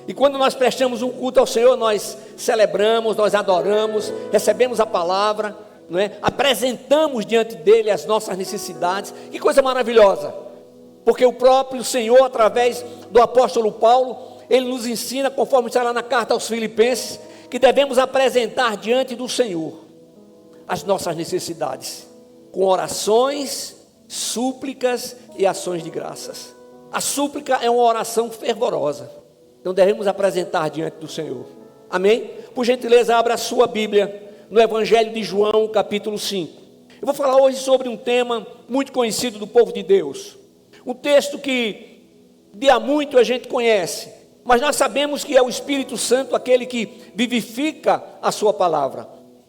E quando nós prestamos um culto ao Senhor, nós celebramos, nós adoramos, recebemos a palavra, não é? Apresentamos diante dele as nossas necessidades. Que coisa maravilhosa! Porque o próprio Senhor, através do apóstolo Paulo, ele nos ensina, conforme está lá na carta aos Filipenses, que devemos apresentar diante do Senhor as nossas necessidades, com orações, súplicas e ações de graças. A súplica é uma oração fervorosa, então devemos apresentar diante do Senhor. Amém? Por gentileza, abra a sua Bíblia no Evangelho de João, capítulo 5. Eu vou falar hoje sobre um tema muito conhecido do povo de Deus. Um texto que de há muito a gente conhece, mas nós sabemos que é o Espírito Santo aquele que vivifica a sua palavra.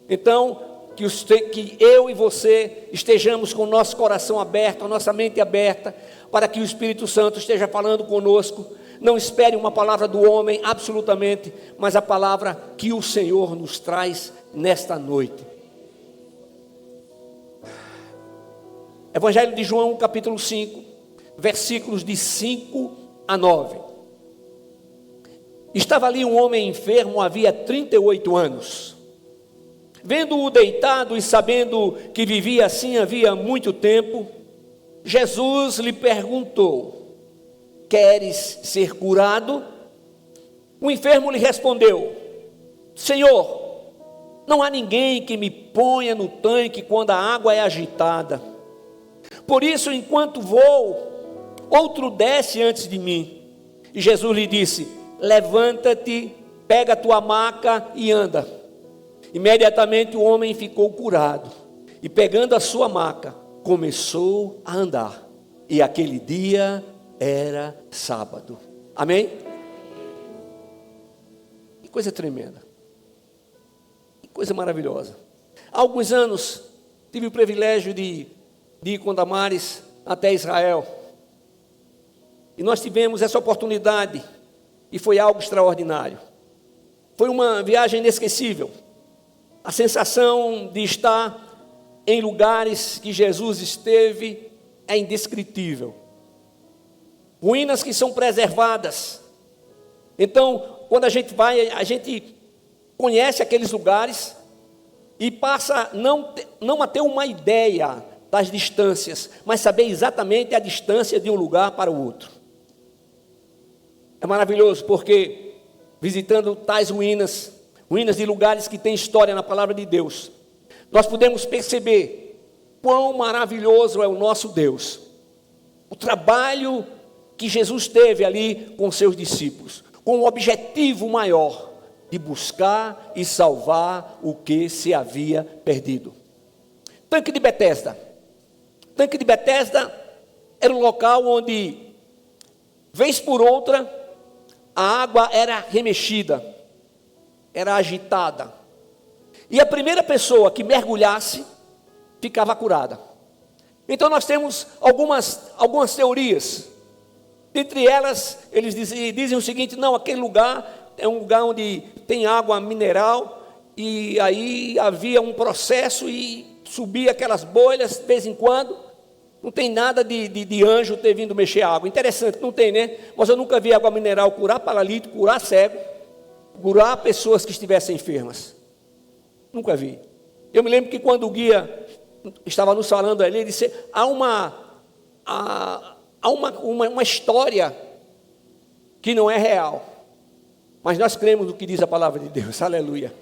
Então, que eu e você estejamos com o nosso coração aberto, a nossa mente aberta, para que o Espírito Santo esteja falando conosco. Não espere uma palavra do homem, absolutamente, mas a palavra que o Senhor nos traz nesta noite. Evangelho de João, capítulo 5, versículos de 5 a 9. Estava ali um homem enfermo, havia 38 anos. Vendo-o deitado e sabendo que vivia assim havia muito tempo, Jesus lhe perguntou: queres ser curado? O enfermo lhe respondeu: Senhor, não há ninguém que me ponha no tanque quando a água é agitada. Por isso, enquanto vou, outro desce antes de mim. E Jesus lhe disse: levanta-te, pega a tua maca e anda. Imediatamente o homem ficou curado, e pegando a sua maca, começou a andar. E aquele dia era sábado. Amém? Que coisa tremenda. Que coisa maravilhosa. Há alguns anos, tive o privilégio de ir com Damares até Israel. E nós tivemos essa oportunidade, e foi algo extraordinário. Foi uma viagem inesquecível. A sensação de estar em lugares que Jesus esteve é indescritível. Ruínas que são preservadas. Então, quando a gente vai, a gente conhece aqueles lugares e passa não a ter uma ideia das distâncias, mas saber exatamente a distância de um lugar para o outro. É maravilhoso porque, visitando tais ruínas de lugares que têm história na palavra de Deus, nós podemos perceber quão maravilhoso é o nosso Deus. O trabalho que Jesus teve ali com seus discípulos, com um objetivo maior, de buscar e salvar o que se havia perdido. Tanque de Betesda. Tanque de Betesda era um local onde, vez por outra, a água era remexida, era agitada. E a primeira pessoa que mergulhasse, ficava curada. Então nós temos algumas teorias. Dentre elas, eles dizem o seguinte: não, aquele lugar é um lugar onde tem água mineral, e aí havia um processo e subia aquelas bolhas de vez em quando. Não tem nada de anjo ter vindo mexer a água. Interessante, não tem, né? Mas eu nunca vi água mineral curar paralítico, curar cego, curar pessoas que estivessem enfermas. Nunca vi. Eu me lembro que quando o guia estava nos falando ali, ele disse: há uma história que não é real, mas nós cremos no que diz a palavra de Deus. Aleluia.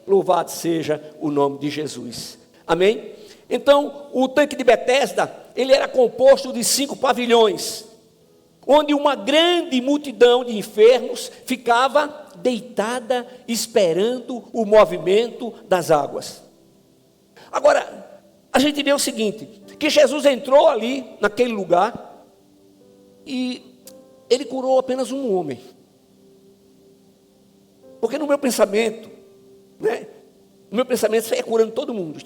Louvado seja o nome de Jesus. Amém? Então, o tanque de Betesda, ele era composto de 5 pavilhões, onde uma grande multidão de enfermos ficava deitada, esperando o movimento das águas. Agora, a gente vê o seguinte, que Jesus entrou ali, naquele lugar, e ele curou apenas um homem. Porque no meu pensamento, no meu pensamento, você ia curando todo mundo.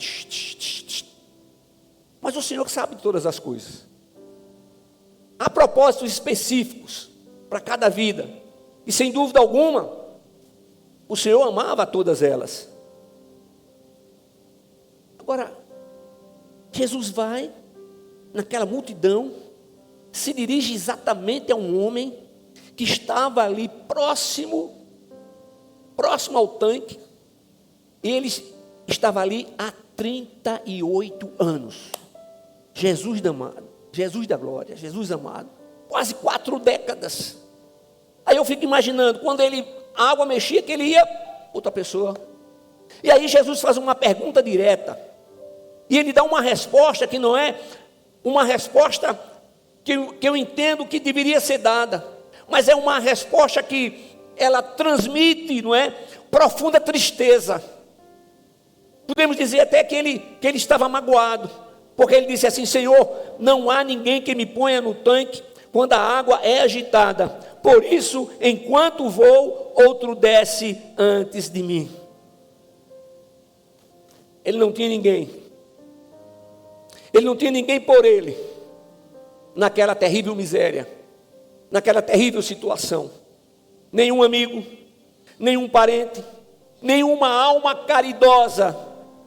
Mas o Senhor sabe de todas as coisas. Há propósitos específicos para cada vida. E sem dúvida alguma, o Senhor amava todas elas. Agora, Jesus vai naquela multidão, se dirige exatamente a um homem que estava ali próximo ao tanque, e ele estava ali há 38 anos. Jesus amado, Jesus da glória, Jesus amado, quase 4 décadas. Aí eu fico imaginando, quando a água mexia, que ele ia, outra pessoa. E aí Jesus faz uma pergunta direta, e ele dá uma resposta que não é uma resposta que eu entendo que deveria ser dada, mas é uma resposta que ela transmite, não é, profunda tristeza. Podemos dizer até que ele estava magoado, porque ele disse assim: Senhor, não há ninguém que me ponha no tanque quando a água é agitada, por isso, enquanto vou, outro desce antes de mim. Ele não tinha ninguém por ele, naquela terrível miséria, naquela terrível situação. Nenhum amigo, nenhum parente, nenhuma alma caridosa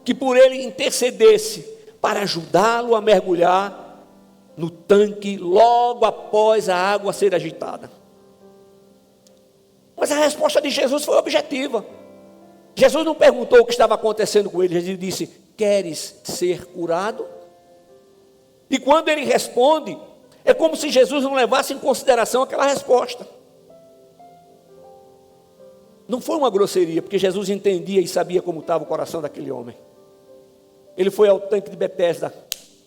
que por ele intercedesse para ajudá-lo a mergulhar no tanque logo após a água ser agitada. Mas a resposta de Jesus foi objetiva. Jesus não perguntou o que estava acontecendo com ele. Jesus disse: queres ser curado? E quando ele responde, é como se Jesus não levasse em consideração aquela resposta. Não foi uma grosseria, porque Jesus entendia e sabia como estava o coração daquele homem. Ele foi ao tanque de Betesda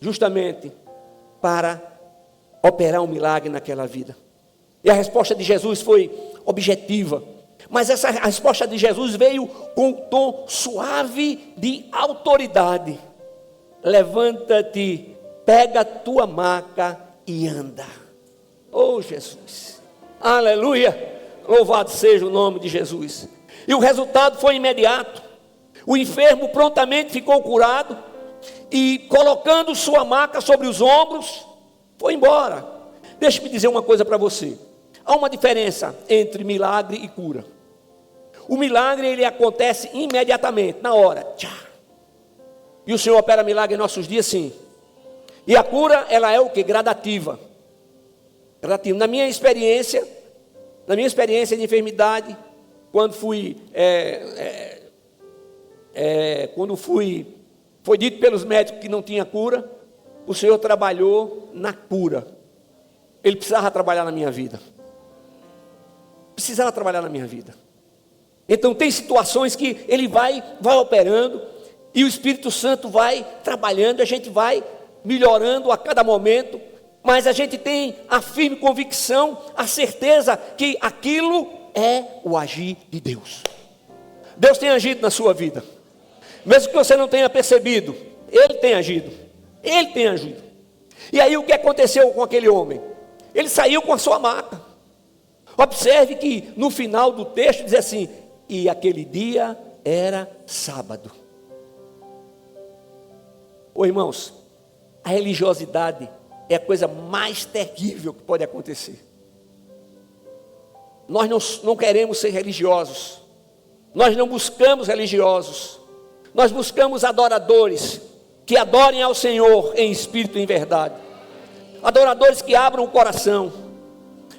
justamente para operar um milagre naquela vida. E a resposta de Jesus foi objetiva, mas essa resposta de Jesus veio com um tom suave de autoridade. Levanta-te, pega a tua maca e anda. Oh Jesus, aleluia, louvado seja o nome de Jesus. E o resultado foi imediato. O enfermo prontamente ficou curado e, colocando sua maca sobre os ombros, foi embora. Deixe-me dizer uma coisa para você. Há uma diferença entre milagre e cura. O milagre, ele acontece imediatamente, na hora. Tchá. E o Senhor opera milagre em nossos dias, sim. E a cura, ela é o que? Gradativa. Gradativa. Na minha experiência de enfermidade, quando foi dito pelos médicos que não tinha cura, o Senhor trabalhou na cura. Ele precisava trabalhar na minha vida. Precisava trabalhar na minha vida. Então tem situações que Ele vai operando, e o Espírito Santo vai trabalhando, a gente vai melhorando a cada momento, mas a gente tem a firme convicção, a certeza que aquilo é o agir de Deus. Deus tem agido na sua vida, mesmo que você não tenha percebido, Ele tem agido, Ele tem agido. E aí o que aconteceu com aquele homem? Ele saiu com a sua maca. Observe que no final do texto diz assim: e aquele dia era sábado. Ô irmãos, a religiosidade é a coisa mais terrível que pode acontecer. Nós não queremos ser religiosos, nós não buscamos religiosos, nós buscamos adoradores que adorem ao Senhor em espírito e em verdade, adoradores que abram o coração.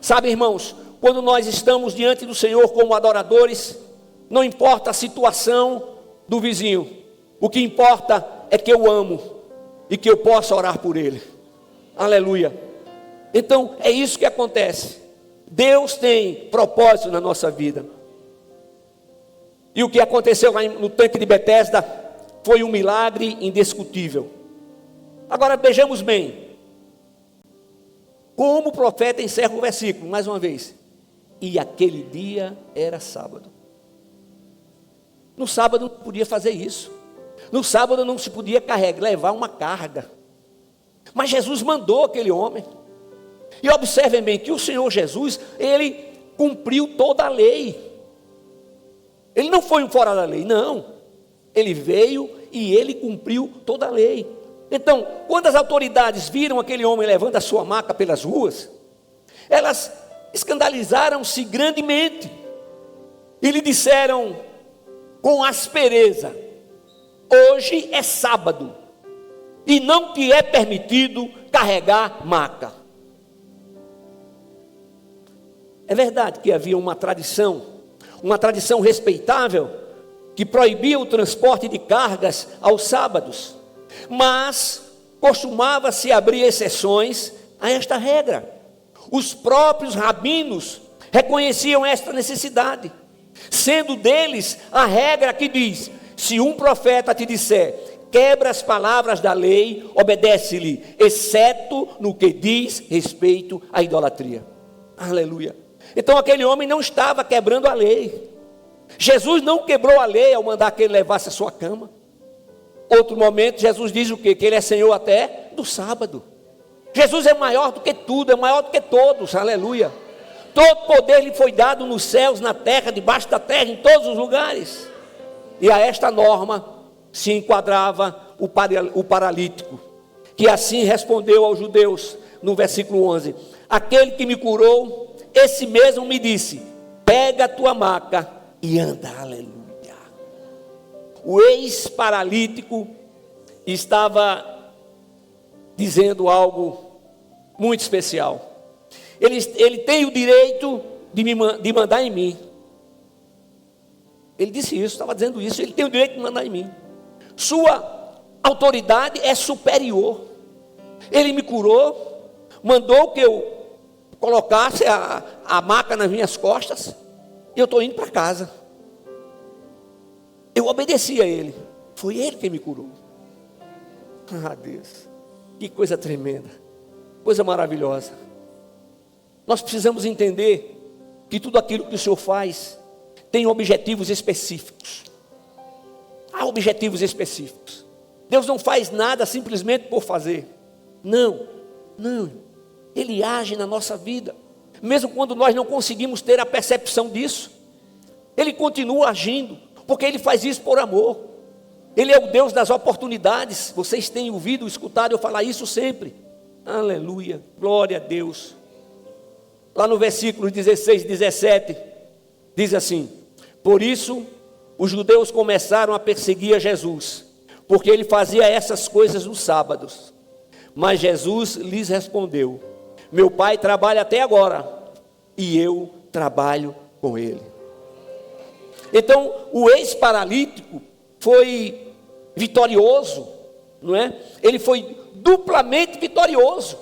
Sabe, irmãos, quando nós estamos diante do Senhor como adoradores, não importa a situação do vizinho, o que importa é que eu amo e que eu possa orar por ele. Aleluia. Então é isso que acontece. Deus tem propósito na nossa vida. E o que aconteceu lá no tanque de Betesda foi um milagre indiscutível. Agora vejamos bem como o profeta encerra o versículo, mais uma vez. E aquele dia era sábado. No sábado não podia fazer isso. No sábado não se podia levar uma carga. Mas Jesus mandou aquele homem. E observem bem que o Senhor Jesus, Ele cumpriu toda a lei. Ele não foi um fora da lei, não. Ele veio e Ele cumpriu toda a lei. Então, quando as autoridades viram aquele homem levando a sua maca pelas ruas, elas escandalizaram-se grandemente. E lhe disseram com aspereza: hoje é sábado e não te é permitido carregar maca. É verdade que havia uma tradição respeitável, que proibia o transporte de cargas aos sábados, mas costumava-se abrir exceções a esta regra. Os próprios rabinos reconheciam esta necessidade, sendo deles a regra que diz: se um profeta te disser, quebra as palavras da lei, obedece-lhe, exceto no que diz respeito à idolatria. Aleluia. Então aquele homem não estava quebrando a lei. Jesus não quebrou a lei ao mandar que ele levasse a sua cama. Outro momento, Jesus diz o quê? Que ele é Senhor até do sábado. Jesus é maior do que tudo, é maior do que todos, aleluia. Todo poder lhe foi dado nos céus, na terra, debaixo da terra, em todos os lugares. E a esta norma se enquadrava o paralítico, que assim respondeu aos judeus, no versículo 11: aquele que me curou, esse mesmo me disse, pega a tua maca e anda, aleluia. O ex-paralítico estava dizendo algo muito especial. Ele tem o direito de mandar em mim. Ele disse isso, estava dizendo isso. Ele tem o direito de mandar em mim. Sua autoridade é superior. Ele me curou, mandou que eu colocasse a maca nas minhas costas, e eu estou indo para casa. Eu obedeci a ele. Foi ele quem me curou. Ah, Deus, que coisa tremenda, coisa maravilhosa. Nós precisamos entender que tudo aquilo que o Senhor faz tem objetivos específicos. Há objetivos específicos. Deus não faz nada simplesmente por fazer. Não. Ele age na nossa vida, mesmo quando nós não conseguimos ter a percepção disso. Ele continua agindo, porque Ele faz isso por amor. Ele é o Deus das oportunidades. Vocês têm ouvido, escutado eu falar isso sempre. Aleluia, glória a Deus. Lá no versículo 16 e 17, diz assim: por isso os judeus começaram a perseguir a Jesus, porque ele fazia essas coisas nos sábados. Mas Jesus lhes respondeu: meu pai trabalha até agora, e eu trabalho com ele. Então o ex-paralítico foi vitorioso, não é? Ele foi duplamente vitorioso,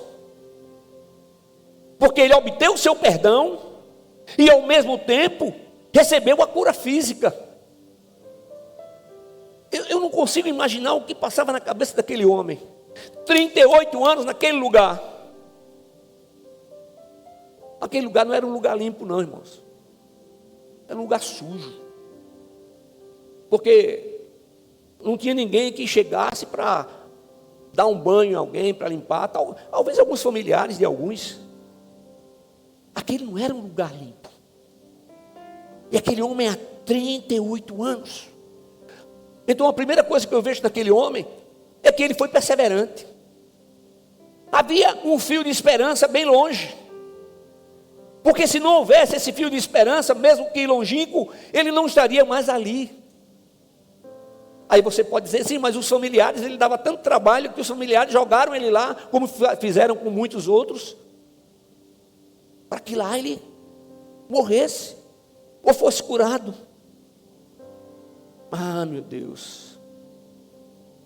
porque ele obteve o seu perdão e ao mesmo tempo recebeu a cura física. Eu não consigo imaginar o que passava na cabeça daquele homem. 38 anos naquele lugar. Aquele lugar não era um lugar limpo não, irmãos. Era um lugar sujo. Porque não tinha ninguém que chegasse para dar um banho em alguém, para limpar. Talvez alguns familiares de alguns. Aquele não era um lugar limpo. E aquele homem há 38 anos. Então a primeira coisa que eu vejo naquele homem é que ele foi perseverante. Havia um fio de esperança bem longe. Porque se não houvesse esse fio de esperança, mesmo que longínquo, ele não estaria mais ali. Aí você pode dizer, sim, mas os familiares, ele dava tanto trabalho que os familiares jogaram ele lá, como fizeram com muitos outros, para que lá ele morresse, ou fosse curado. Ah, meu Deus.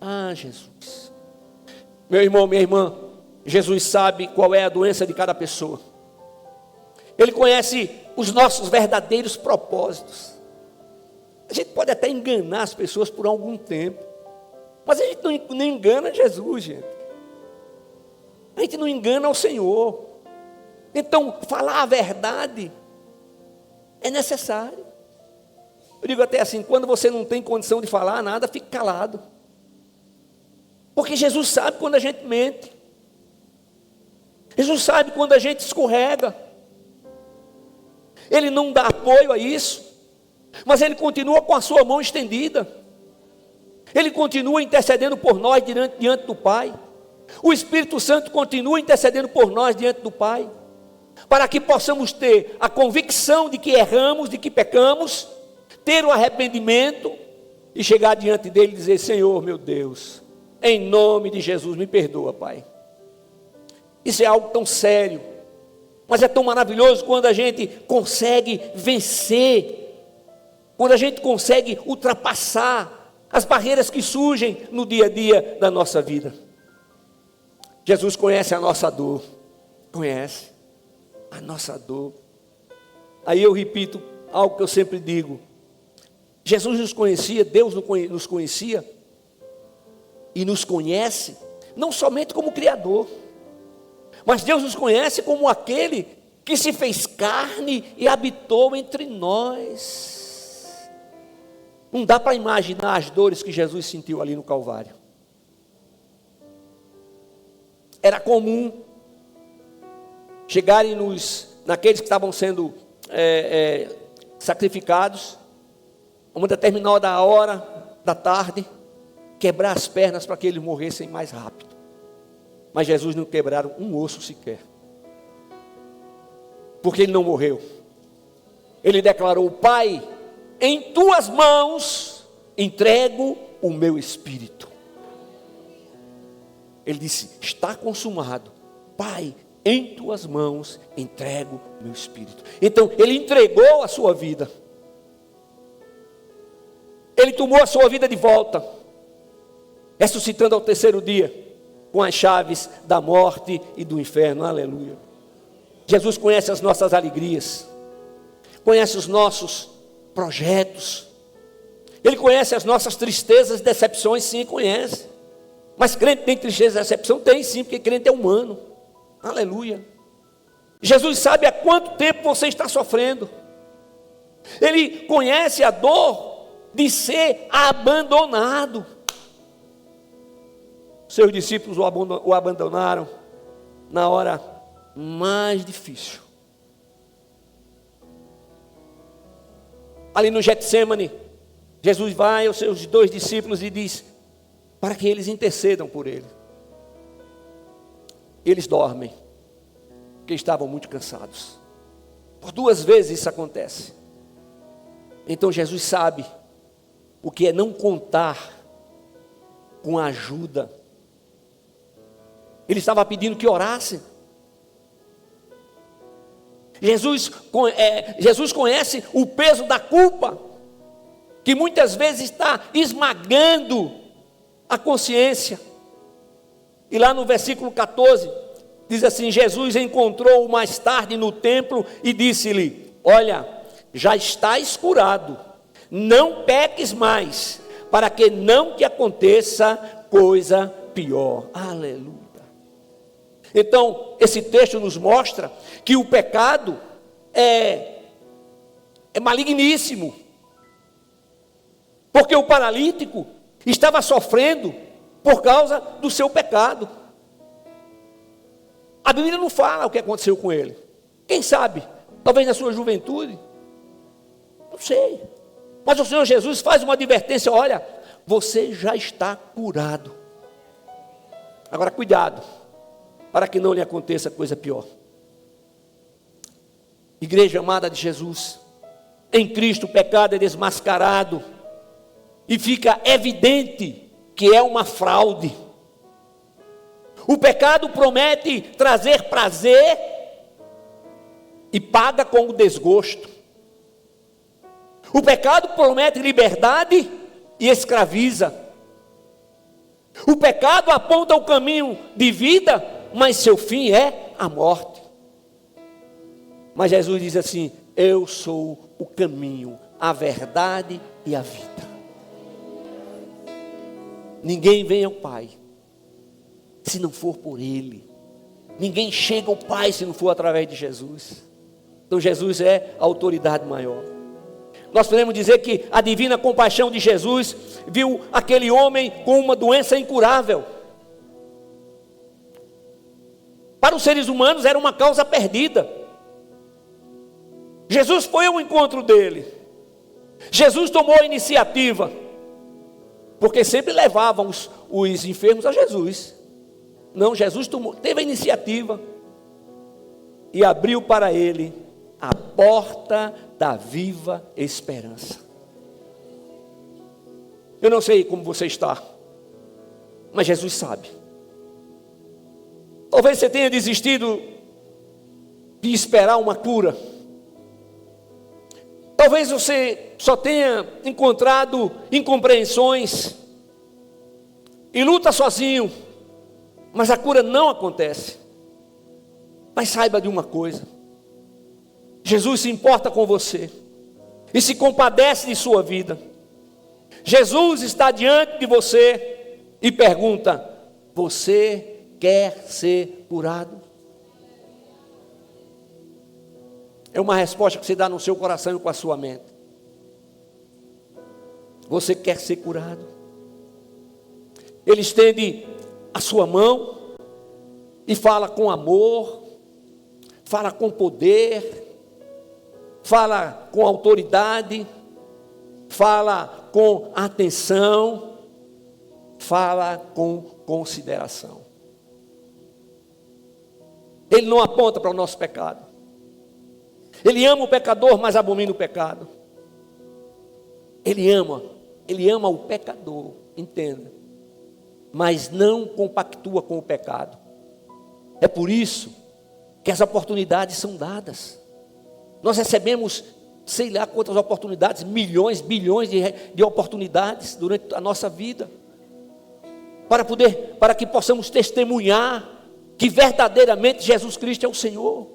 Ah, Jesus. Meu irmão, minha irmã, Jesus sabe qual é a doença de cada pessoa. Ele conhece os nossos verdadeiros propósitos. A gente pode até enganar as pessoas por algum tempo, mas a gente não engana Jesus, gente. A gente não engana o Senhor. Então, falar a verdade é necessário. Eu digo até assim, quando você não tem condição de falar nada, fique calado. Porque Jesus sabe quando a gente mente. Jesus sabe quando a gente escorrega. Ele não dá apoio a isso, mas Ele continua com a sua mão estendida. Ele continua intercedendo por nós diante do Pai. O Espírito Santo continua intercedendo por nós diante do Pai, para que possamos ter a convicção de que erramos, de que pecamos, ter o arrependimento e chegar diante dele e dizer: Senhor, meu Deus, em nome de Jesus, me perdoa, Pai. Isso é algo tão sério, Mas é tão maravilhoso quando a gente consegue vencer, quando a gente consegue ultrapassar as barreiras que surgem no dia a dia da nossa vida. Jesus conhece a nossa dor, conhece a nossa dor. Aí eu repito algo que eu sempre digo: Jesus nos conhecia, Deus nos conhecia e nos conhece, não somente como Criador, mas Deus nos conhece como aquele que se fez carne e habitou entre nós. Não dá para imaginar as dores que Jesus sentiu ali no Calvário. Era comum chegarem naqueles que estavam sendo sacrificados, uma determinada hora da tarde, quebrar as pernas para que eles morressem mais rápido. Mas Jesus não quebraram um osso sequer, porque ele não morreu. Ele declarou: Pai, em tuas mãos entrego o meu espírito. Ele disse: está consumado. Pai, em tuas mãos entrego o meu espírito. Então ele entregou a sua vida, ele tomou a sua vida de volta, ressuscitando ao terceiro dia, com as chaves da morte e do inferno. Aleluia. Jesus conhece as nossas alegrias, conhece os nossos projetos, ele conhece as nossas tristezas e decepções. Sim, conhece. Mas crente tem tristeza e decepção? Tem sim, porque crente é humano. Aleluia. Jesus sabe há quanto tempo você está sofrendo. Ele conhece a dor de ser abandonado. Seus discípulos o abandonaram na hora mais difícil. Ali no Getsêmani, Jesus vai aos seus 2 discípulos e diz para que eles intercedam por ele. Eles dormem, porque estavam muito cansados. Por 2 vezes isso acontece. Então Jesus sabe o que é não contar com a ajuda. Ele estava pedindo que orassem. Jesus conhece o peso da culpa, que muitas vezes está esmagando a consciência. E lá no versículo 14, diz assim: Jesus encontrou-o mais tarde no templo e disse-lhe: olha, já estás curado, não peques mais, para que não te aconteça coisa pior. Aleluia. Então, esse texto nos mostra que o pecado é maligníssimo, porque o paralítico estava sofrendo por causa do seu pecado. A Bíblia não fala o que aconteceu com ele. Quem sabe? Talvez na sua juventude. Não sei. Mas o Senhor Jesus faz uma advertência: olha, você já está curado. Agora cuidado, para que não lhe aconteça coisa pior. Igreja amada de Jesus, em Cristo o pecado é desmascarado e fica evidente que é uma fraude. O pecado promete trazer prazer e paga com o desgosto. O pecado promete liberdade e escraviza. O pecado aponta o caminho de vida, mas seu fim é a morte. Mas Jesus diz assim: eu sou o caminho, a verdade e a vida. Ninguém vem ao Pai se não for por Ele. Ninguém chega ao Pai se não for através de Jesus. Então Jesus é a autoridade maior. Nós podemos dizer que a divina compaixão de Jesus viu aquele homem com uma doença incurável. Para os seres humanos era uma causa perdida. Jesus foi ao encontro dele. Jesus tomou a iniciativa, porque sempre levavam os enfermos a Jesus. Não, Jesus teve a iniciativa e abriu para ele a porta da viva esperança. Eu não sei como você está, mas Jesus sabe. Talvez você tenha desistido de esperar uma cura. Talvez você só tenha encontrado incompreensões e luta sozinho, mas a cura não acontece. Mas saiba de uma coisa: Jesus se importa com você e se compadece de sua vida. Jesus está diante de você e pergunta: você quer ser curado? É uma resposta que você dá no seu coração e com a sua mente. Você quer ser curado? Ele estende a sua mão e fala com amor, fala com poder, fala com autoridade, fala com atenção, fala com consideração. Ele não aponta para o nosso pecado. Ele ama o pecador, mas abomina o pecado. Ele ama o pecador, entenda, mas não compactua com o pecado. É por isso que as oportunidades são dadas. Nós recebemos, sei lá quantas oportunidades, milhões, bilhões de oportunidades durante a nossa vida, para que possamos testemunhar que verdadeiramente Jesus Cristo é o Senhor,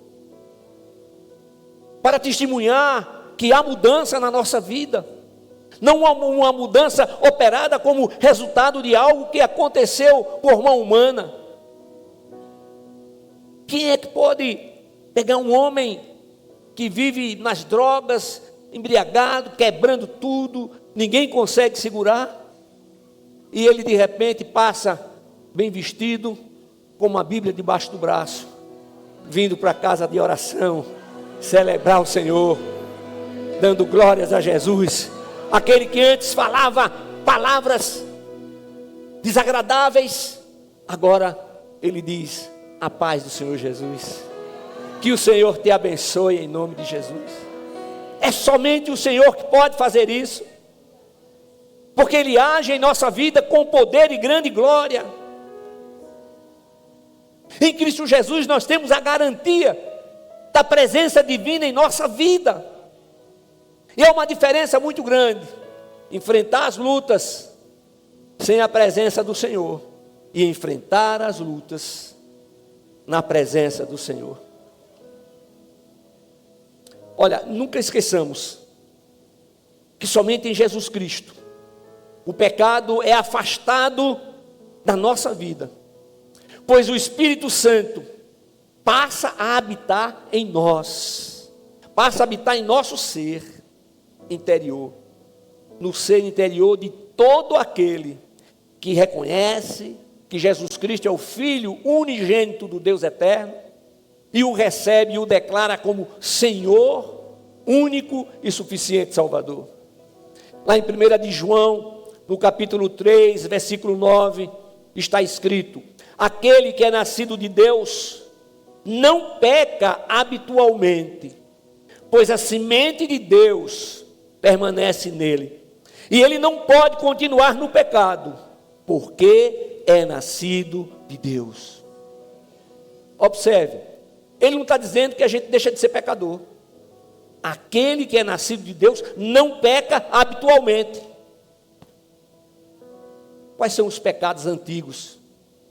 para testemunhar que há mudança na nossa vida, não uma mudança operada como resultado de algo que aconteceu por mão humana. Quem é que pode pegar um homem que vive nas drogas, embriagado, quebrando tudo, ninguém consegue segurar, e ele de repente passa bem vestido, com uma Bíblia debaixo do braço, vindo para a casa de oração, celebrar o Senhor, dando glórias a Jesus? Aquele que antes falava palavras desagradáveis, agora ele diz: a paz do Senhor Jesus, que o Senhor te abençoe em nome de Jesus. É somente o Senhor que pode fazer isso, porque Ele age em nossa vida com poder e grande glória. Em Cristo Jesus nós temos a garantia da presença divina em nossa vida, e é uma diferença muito grande enfrentar as lutas sem a presença do Senhor e enfrentar as lutas na presença do Senhor. Olha, nunca esqueçamos que somente em Jesus Cristo o pecado é afastado da nossa vida, pois o Espírito Santo passa a habitar em nós, passa a habitar em nosso ser interior, no ser interior de todo aquele que reconhece que Jesus Cristo é o Filho unigênito do Deus eterno, e o recebe e o declara como Senhor, único e suficiente Salvador. Lá em 1 de João, no capítulo 3, versículo 9, está escrito: aquele que é nascido de Deus não peca habitualmente, pois a semente de Deus permanece nele, e ele não pode continuar no pecado, porque é nascido de Deus. Observe, ele não está dizendo que a gente deixa de ser pecador. Aquele que é nascido de Deus não peca habitualmente. Quais são os pecados antigos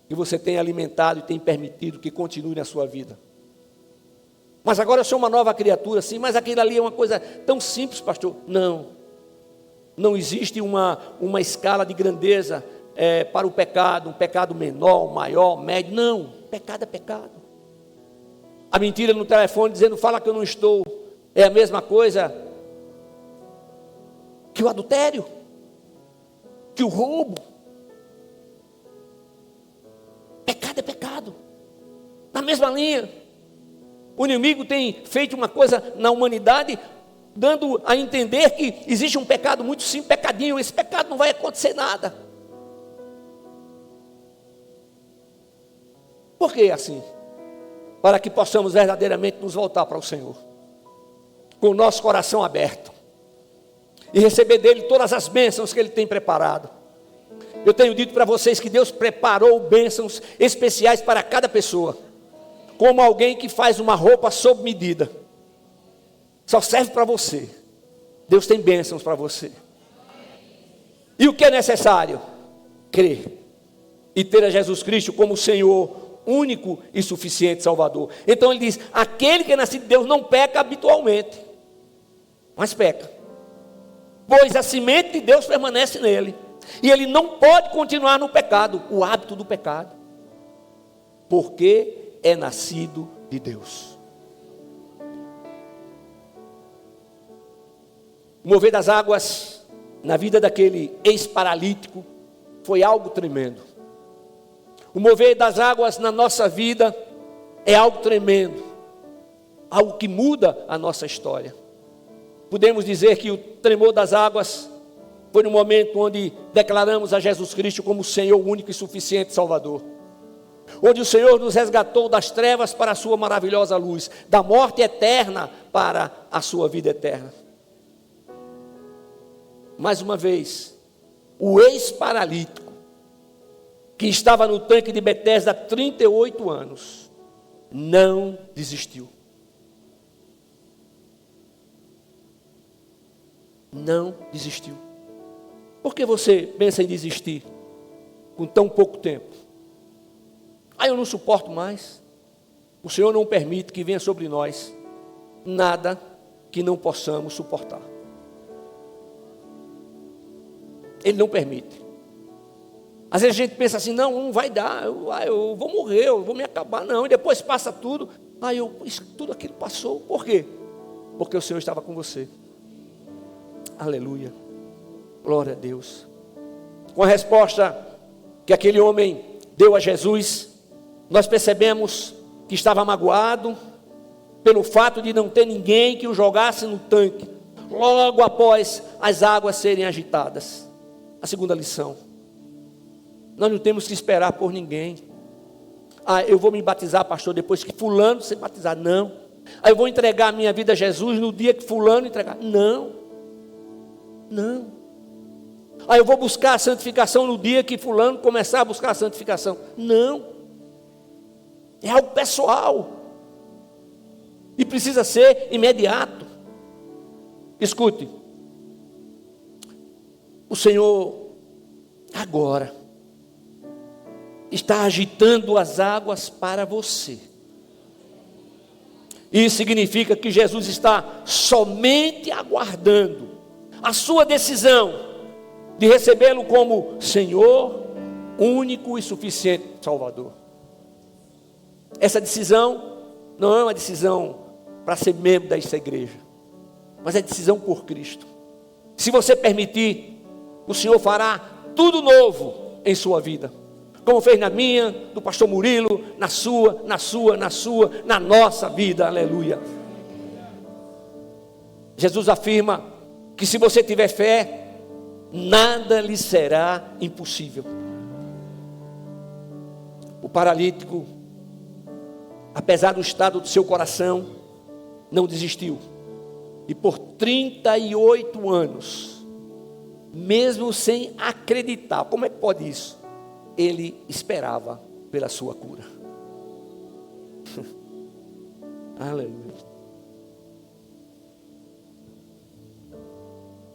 que você tem alimentado e tem permitido que continue na sua vida? Mas agora eu sou uma nova criatura, sim, mas aquilo ali é uma coisa tão simples, pastor. Não existe uma escala de grandeza para o pecado, um pecado menor, maior, médio. Não, pecado é pecado. A mentira no telefone dizendo: fala que eu não estou, é a mesma coisa que o adultério, que o roubo. Pecado é pecado, na mesma linha. O inimigo tem feito uma coisa na humanidade, dando a entender que existe um pecado muito simples, pecadinho, esse pecado não vai acontecer nada. Por que assim? Para que possamos verdadeiramente nos voltar para o Senhor, com o nosso coração aberto, e receber dele todas as bênçãos que ele tem preparado. Eu tenho dito para vocês que Deus preparou bênçãos especiais para cada pessoa. como alguém que faz uma roupa sob medida. Só serve para você. Deus tem bênçãos para você. E o que é necessário? Crer. E ter a Jesus Cristo como Senhor, único e suficiente Salvador. Então ele diz, aquele que é nascido de Deus não peca habitualmente, mas peca. Pois a semente de Deus permanece nele. E ele não pode continuar no pecado, o hábito do pecado. Porque é nascido de Deus. O mover das águas na vida daquele ex-paralítico foi algo tremendo. O mover das águas na nossa vida é algo tremendo. Algo que muda a nossa história. Podemos dizer que o tremor das águas foi no momento onde declaramos a Jesus Cristo como Senhor único e suficiente Salvador. Onde o Senhor nos resgatou das trevas para a sua maravilhosa luz, da morte eterna para a sua vida eterna. Mais uma vez, o ex-paralítico, que estava no tanque de Betesda há 38 anos, não desistiu. Não desistiu. Por que você pensa em desistir com tão pouco tempo? Eu não suporto mais. O Senhor não permite que venha sobre nós nada que não possamos suportar. Ele não permite. Às vezes a gente pensa assim, não vai dar, eu vou morrer, eu vou me acabar, não, e depois passa tudo. Tudo aquilo passou, por quê? Porque o Senhor estava com você. Aleluia, glória a Deus. Com a resposta que aquele homem deu a Jesus, nós percebemos que estava magoado pelo fato de não ter ninguém que o jogasse no tanque, logo após as águas serem agitadas. A segunda lição: nós não temos que esperar por ninguém. Eu vou me batizar, pastor, depois que fulano se batizar. Não. Eu vou entregar a minha vida a Jesus no dia que fulano entregar. Não. Eu vou buscar a santificação no dia que fulano começar a buscar a santificação. Não. É algo pessoal. E precisa ser imediato. Escute. O Senhor agora está agitando as águas para você. Isso significa que Jesus está somente aguardando a sua decisão de recebê-lo como Senhor, único e suficiente Salvador. Essa decisão não é uma decisão para ser membro desta igreja, mas é decisão por Cristo. Se você permitir, o Senhor fará tudo novo em sua vida, como fez na minha, do pastor Murilo, na nossa vida, aleluia. Jesus afirma que se você tiver fé, nada lhe será impossível. O paralítico, apesar do estado do seu coração, não desistiu. E por 38 anos, mesmo sem acreditar, como é que pode isso? Ele esperava pela sua cura. Aleluia.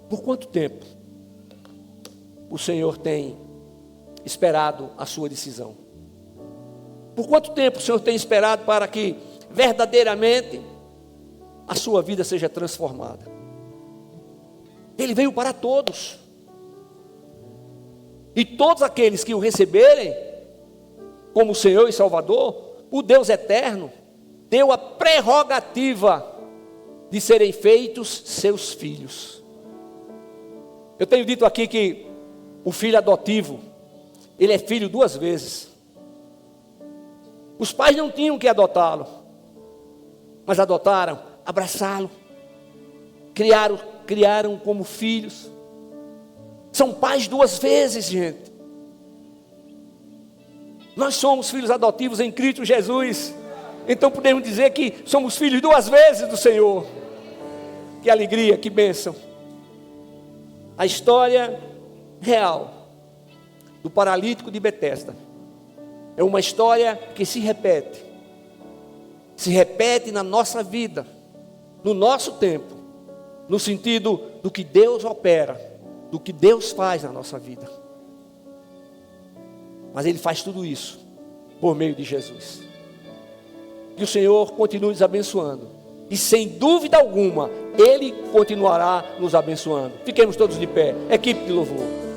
Por quanto tempo o Senhor tem esperado a sua decisão? Por quanto tempo o Senhor tem esperado para que verdadeiramente a sua vida seja transformada? Ele veio para todos. E todos aqueles que o receberem como Senhor e Salvador, o Deus eterno deu a prerrogativa de serem feitos seus filhos. Eu tenho dito aqui que o filho adotivo, ele é filho 2 vezes. Os pais não tinham que adotá-lo, mas adotaram, abraçaram, criaram como filhos. São pais 2 vezes, gente. Nós somos filhos adotivos em Cristo Jesus. Então podemos dizer que somos filhos 2 vezes do Senhor. Que alegria, que bênção. A história real do paralítico de Betesda é uma história que se repete se repete na nossa vida, no nosso tempo, no sentido do que Deus opera, do que Deus faz na nossa vida. Mas Ele faz tudo isso por meio de Jesus. Que o Senhor continue nos abençoando. E sem dúvida alguma, Ele continuará nos abençoando. Fiquemos todos de pé. Equipe de louvor.